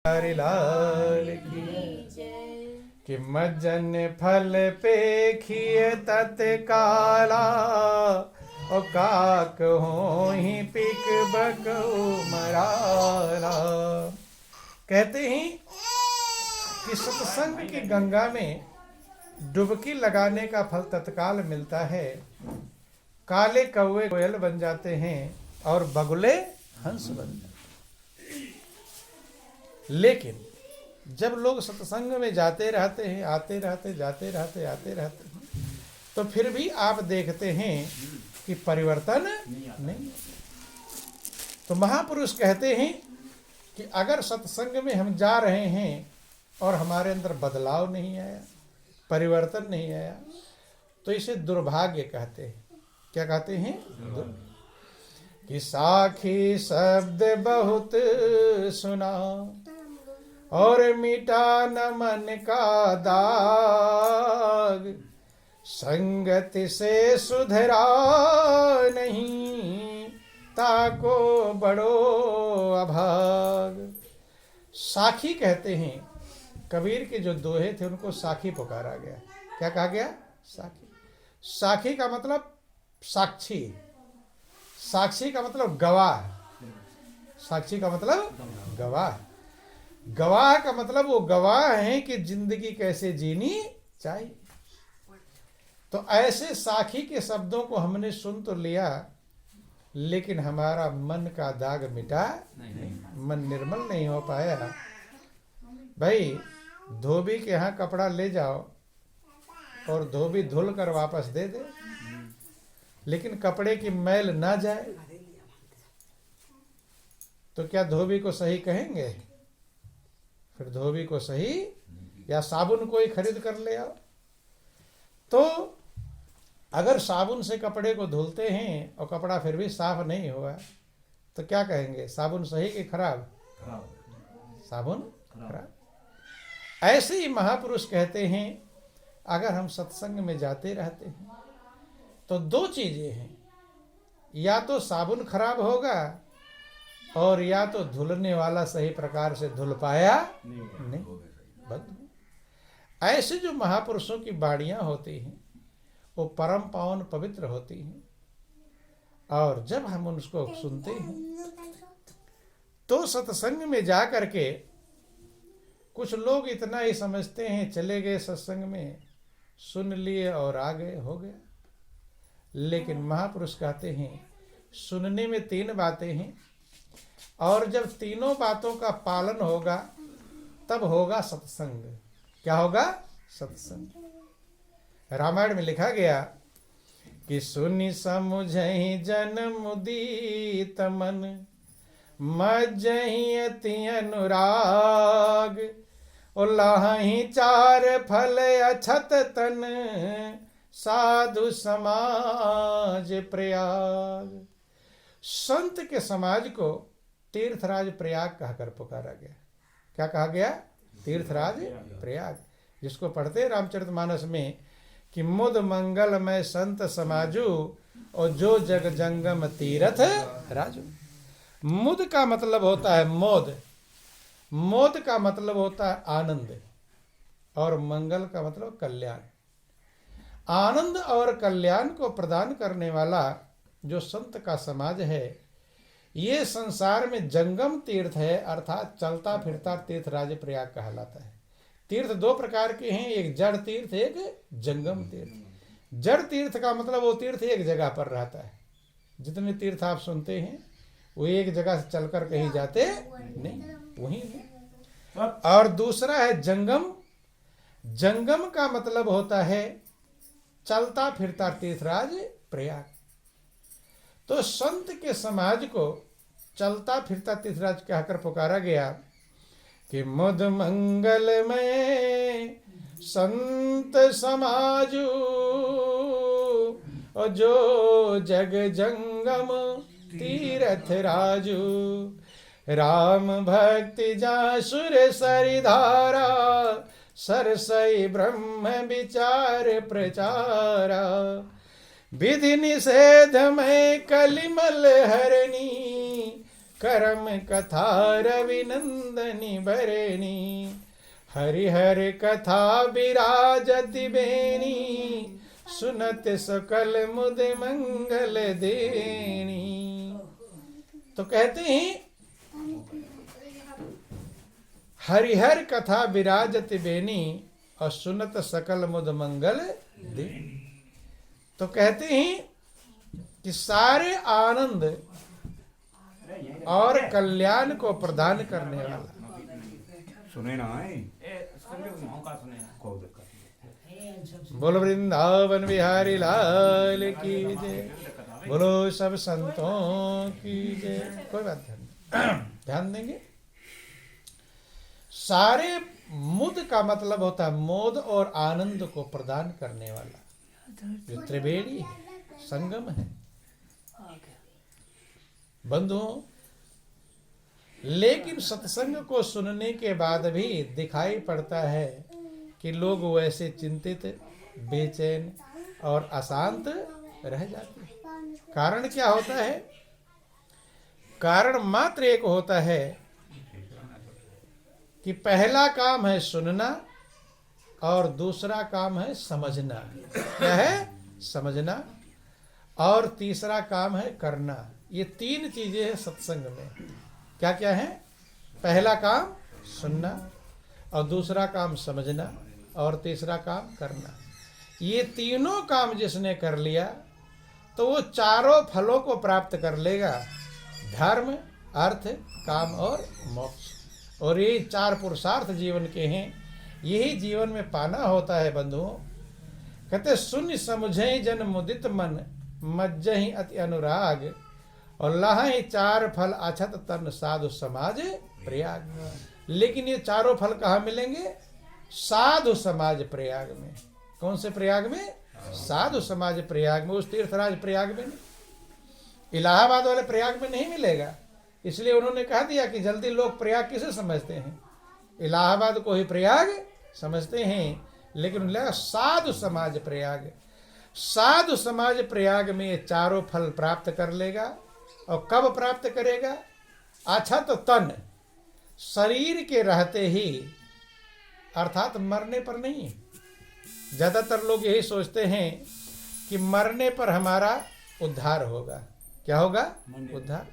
हरि लाल की कि मज्जन फल पेखिए तत्काला ओ काक हो ही पिक बकऊ मराला। कहते हैं कि सत्संग की गंगा में डुबकी लगाने का फल तत्काल मिलता है। काले कौवे कोयल बन जाते हैं और बगुले हंस बन जाते हैं। लेकिन जब लोग सत्संग में जाते रहते हैं, आते रहते, जाते रहते, आते रहते हैं, तो फिर भी आप देखते हैं कि परिवर्तन नहीं। तो महापुरुष कहते हैं कि अगर सत्संग में हम जा रहे हैं और हमारे अंदर बदलाव नहीं आया, परिवर्तन नहीं आया, तो इसे दुर्भाग्य कहते हैं। क्या कहते हैं? कि साखी शब्द बहुत सुना और मिटा न मन का दाग, संगति से सुधरा नहीं ताको बड़ो अभाग। साखी कहते हैं, कबीर के जो दोहे थे उनको साखी पुकारा गया। क्या कहा गया? साखी। साखी का मतलब साक्षी, साक्षी का मतलब गवाह, साक्षी का मतलब गवाह, गवाह का मतलब वो गवाह है कि जिंदगी कैसे जीनी चाहिए। तो ऐसे साखी के शब्दों को हमने सुन तो लिया, लेकिन हमारा मन का दाग मिटा नहीं, मन निर्मल नहीं हो पाया। भाई धोबी के यहाँ कपड़ा ले जाओ और धोबी धुल कर वापस दे दे, लेकिन कपड़े की मैल ना जाए तो क्या धोबी को सही कहेंगे? फिर धोबी को सही, या साबुन कोई खरीद कर ले आओ। तो अगर साबुन से कपड़े को धुलते हैं और कपड़ा फिर भी साफ नहीं हुआ तो क्या कहेंगे? साबुन सही कि खराब? साबुन खराब। ऐसे ही महापुरुष कहते हैं, अगर हम सत्संग में जाते रहते हैं तो दो चीजें हैं, या तो साबुन खराब होगा और या तो धुलने वाला सही प्रकार से धुल पाया नहीं। ऐसे जो महापुरुषों की बाणियां होती हैं वो परम पावन पवित्र होती हैं, और जब हम उनको सुनते हैं तो सत्संग में जा करके कुछ लोग इतना ही समझते हैं, चले गए सत्संग में, सुन लिए और आ गए, हो गया। लेकिन महापुरुष कहते हैं सुनने में तीन बातें हैं, और जब तीनों बातों का पालन होगा तब होगा सत्संग। क्या होगा? सत्संग। रामायण में लिखा गया कि सुनि समुझहि जन मुदीत मन, मज्जहि अति अनुराग, उलाहि चार फल अछत तन, साधु समाज प्रयाग। संत के समाज को तीर्थराज प्रयाग कहकर पुकारा गया। क्या कहा गया? तीर्थराज प्रयाग। जिसको पढ़ते हैं रामचरितमानस में कि मुद मंगलमय संत समाजू और जो जग जंगम तीरथ राजू। मुद का मतलब होता है मोद, मोद का मतलब होता है आनंद, और मंगल का मतलब कल्याण। आनंद और कल्याण को प्रदान करने वाला जो संत का समाज है, ये संसार में जंगम तीर्थ है, अर्थात चलता फिरता तीर्थ राज प्रयाग कहलाता है। तीर्थ दो प्रकार के हैं, एक जड़ तीर्थ, एक जंगम तीर्थ। जड़ तीर्थ का मतलब वो तीर्थ एक जगह पर रहता है। जितने तीर्थ आप सुनते हैं वो एक जगह से चलकर कहीं जाते नहीं, वहीं है। और दूसरा है जंगम। जंगम का मतलब होता है चलता फिरता तीर्थराज प्रयाग। तो संत के समाज को चलता फिरता तीर्थराज कहकर पुकारा गया कि मुद मंगल में संत समाजू, और जो जग जंगम तीरथ राजू, राम भक्ति जासुर सरिधारा, सरसई ब्रह्म विचार प्रचारा, विधि निषेध में कलिमल हरणी, करम कथा रविनंदनी बरेनी, हरिहर कथा विराजति बेनी, सुनत सकल मुद मंगल देनी। तो कहते हैं हरिहर कथा विराजति बेनी और सुनत सकल मुद मंगल देनी। तो कहते हैं कि सारे आनंद और कल्याण को प्रदान करने वाला। सुने ना बोलो वृंदावन बिहारी लाल की जय, बोलो सब संतों की जय। कोई बात नहीं, ध्यान देंगे। सारे मुद का मतलब होता है मोद और आनंद को प्रदान करने वाला, जो त्रिवेणी है, संगम है। बंधुओं, लेकिन सत्संग को सुनने के बाद भी दिखाई पड़ता है कि लोग वैसे चिंतित, बेचैन और अशांत रह जाते हैं। कारण क्या होता है? कारण मात्र एक होता है कि पहला काम है सुनना और दूसरा काम है समझना। क्या है? समझना। और तीसरा काम है करना। ये तीन चीजें हैं सत्संग में। क्या क्या है? पहला काम सुनना और दूसरा काम समझना और तीसरा काम करना। ये तीनों काम जिसने कर लिया तो वो चारों फलों को प्राप्त कर लेगा, धर्म, अर्थ, काम और मोक्ष। और ये चार पुरुषार्थ जीवन के हैं, यही जीवन में पाना होता है। बंधुओं, कहते सुन समुझे जन मुदित मन, मज्जहि अति अनुराग, और लाहि चार फल अछत तन साधु समाज प्रयाग। लेकिन ये चारों फल कहाँ मिलेंगे? साधु समाज प्रयाग में। कौन से प्रयाग में? साधु समाज प्रयाग में। उस तीर्थराज प्रयाग में नहीं, इलाहाबाद वाले प्रयाग में नहीं मिलेगा। इसलिए उन्होंने कहा दिया कि जल्दी लोग प्रयाग किसे समझते हैं? इलाहाबाद को ही प्रयाग समझते हैं। लेकिन उन्होंने साधु समाज प्रयाग, साधु समाज प्रयाग में ये चारों फल प्राप्त कर लेगा। और कब प्राप्त करेगा? अच्छा, तो तन, शरीर के रहते ही, अर्थात मरने पर नहीं। ज्यादातर लोग यही सोचते हैं कि मरने पर हमारा उद्धार होगा। क्या होगा? उद्धार।